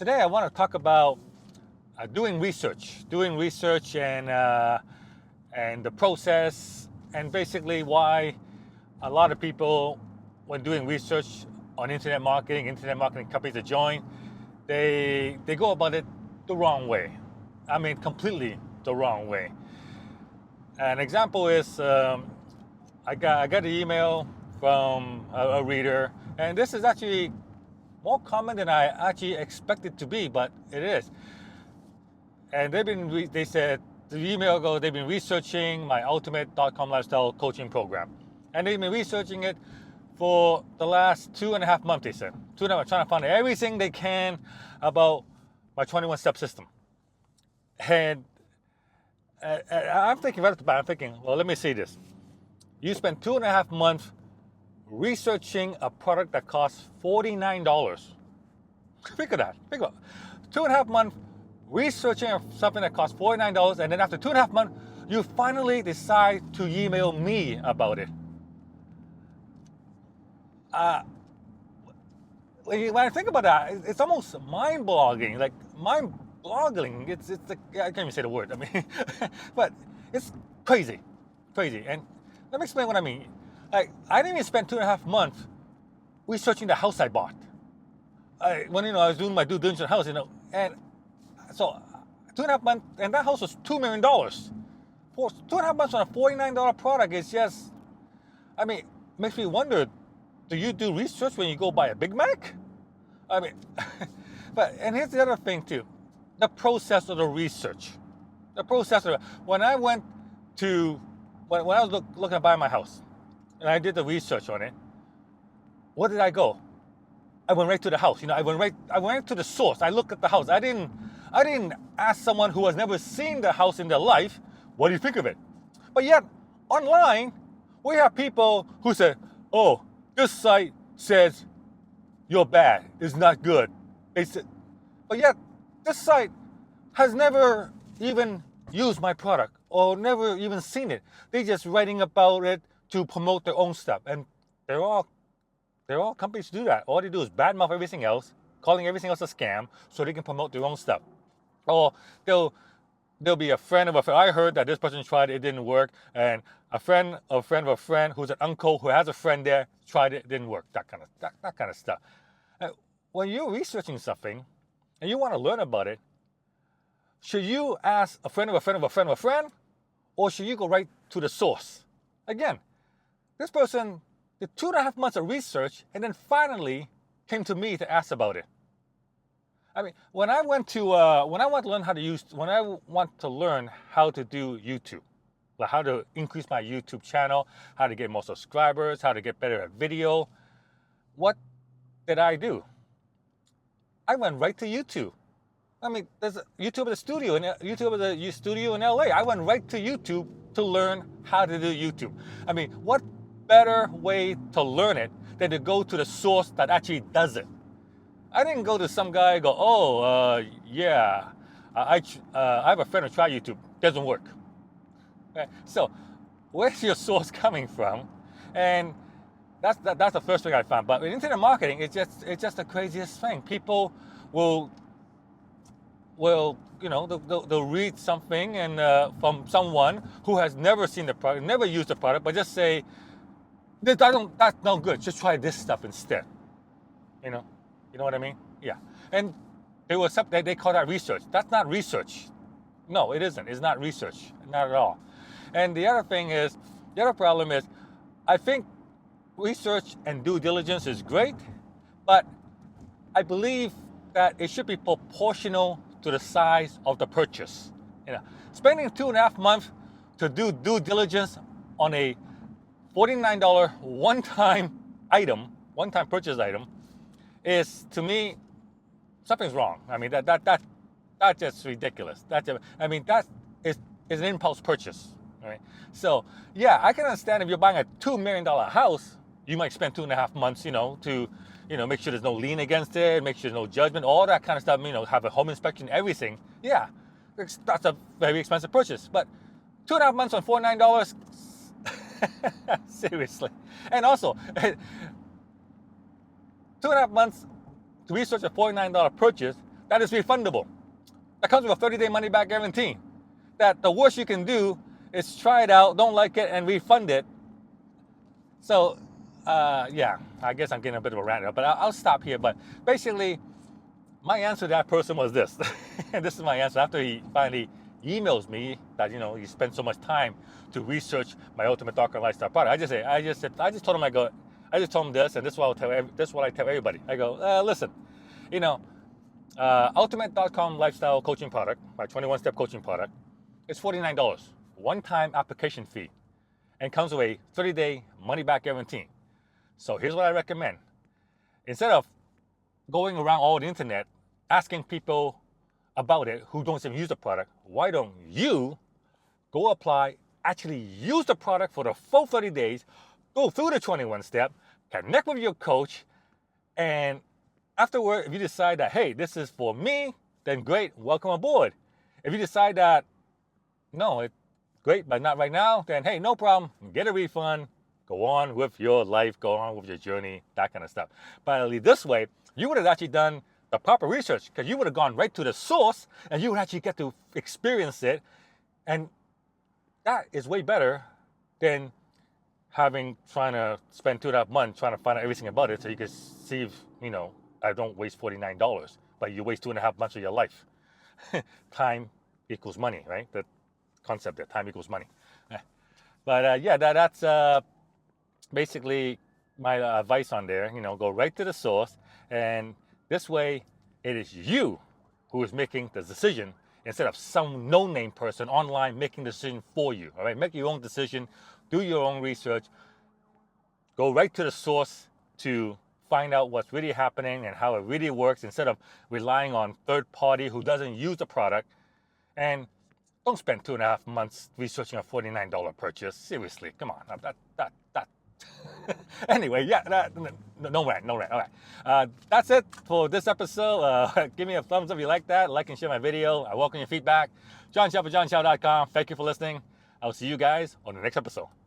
Today I want to talk about doing research and the process, and basically why a lot of people, when doing research on internet marketing companies to join, they go about it the wrong way. I mean, completely the wrong way. An example is I got an email from a reader, and this is actually more common than I actually expected to be, but it is. And they said, the email goes, they've been researching my ultimate.com lifestyle coaching program. And they've been researching it for the last 2.5 months, they said. 2.5 months, trying to find everything they can about my 21-step system. And I'm thinking right at the back, well, let me see this. You spent 2.5 months researching a product that costs $49. Think of that. Think about it. 2.5 months researching something that costs $49, and then after 2.5 months, you finally decide to email me about it. When I think about that, it's almost mind-boggling. Like mind-boggling. It's like, I can't even say the word. I mean, but it's crazy. And let me explain what I mean. Like, I didn't even spend 2.5 months researching the house I bought. When I was doing my due diligence house, and so 2.5 months, and that house was $2 million. For 2.5 months on a $49 product is just, I mean, makes me wonder, do you do research when you go buy a Big Mac? I mean, and here's the other thing too, the process of the research. When I went to, when I was looking to buy my house, and I did the research on it, where did I go? I went right to the house. I went right to the source. I looked at the house. I didn't ask someone who has never seen the house in their life, what do you think of it? But yet, online, we have people who say, oh, this site says you're bad, it's not good. But yet, this site has never even used my product or never even seen it. They're just writing about it to promote their own stuff. And they're all companies do that. All they do is badmouth everything else, calling everything else a scam, so they can promote their own stuff. Or they'll be a friend of a friend. I heard that this person tried it didn't work, and a friend of a friend who's an uncle who has a friend there tried it didn't work. That kind of stuff. And when you're researching something and you want to learn about it, should you ask a friend of a friend of a friend of a friend, or should you go right to the source? Again, this person did 2.5 months of research and then finally came to me to ask about it. I mean, when I want to learn how to do YouTube, like how to increase my YouTube channel, how to get more subscribers, how to get better at video, what did I do? I went right to YouTube. I mean, there's YouTube at a studio, and YouTube at a studio in LA. I went right to YouTube to learn how to do YouTube. I mean, what better way to learn it than to go to the source that actually does it? I didn't go to some guy and go, I have a friend who tried YouTube, doesn't work. Okay? So, where's your source coming from? And that's the first thing I found. But in internet marketing, it's just the craziest thing. People will they'll read something and from someone who has never seen the product, never used the product, but just say, that's no good. Just try this stuff instead. You know what I mean? Yeah. And they call that research. That's not research. No, it isn't. It's not research. Not at all. And the other problem is, I think research and due diligence is great, but I believe that it should be proportional to the size of the purchase. Spending 2.5 months to do due diligence on a $49 one-time purchase item, is, to me, something's wrong. I mean, that's just ridiculous. That is an impulse purchase, right? So yeah, I can understand if you're buying a $2 million house, you might spend 2.5 months, to make sure there's no lien against it, make sure there's no judgment, all that kind of stuff. Have a home inspection, everything. Yeah, that's a very expensive purchase. But 2.5 months on $49, seriously. And also, 2.5 months to research a $49 purchase, that is refundable. That comes with a 30-day money-back guarantee. That the worst you can do is try it out, don't like it, and refund it. So, yeah, I guess I'm getting a bit of a rant, but I'll stop here. But basically, my answer to that person was this. And this is my answer after he finally emails me that, he spent so much time to research my ultimate darker lifestyle product. I just told him this, and this is what I tell everybody. I go, listen, ultimate.com lifestyle coaching product, my 21-step coaching product, it's $49, one-time application fee, and comes with a 30-day money-back guarantee. So here's what I recommend. Instead of going around all the internet asking people about it who don't even use the product, why don't you go apply, actually use the product for the full 30 days, go through the 21 step, connect with your coach, and afterward, if you decide that, hey, this is for me, then great, welcome aboard. If you decide that, no, it's great, but not right now, then hey, no problem, get a refund, go on with your life, go on with your journey, that kind of stuff. But at least this way, you would have actually done the proper research, because you would have gone right to the source and you would actually get to experience it. And that is way better than trying to spend 2.5 months trying to find out everything about it so you can see if, I don't waste $49, but you waste 2.5 months of your life. Time equals money, right? The concept there, time equals money. But yeah, that's basically my advice on there. Go right to the source, and this way it is you who is making the decision instead of some no-name person online making the decision for you. All right, make your own decision, do your own research, go right to the source to find out what's really happening and how it really works instead of relying on third party who doesn't use the product. And don't spend 2.5 months researching a $49 purchase. Seriously, come on. That. Anyway, yeah, no rant. All right. That's it for this episode. Give me a thumbs up if you like that. Like and share my video. I welcome your feedback. John Chow for JohnChow.com. Thank you for listening. I'll see you guys on the next episode.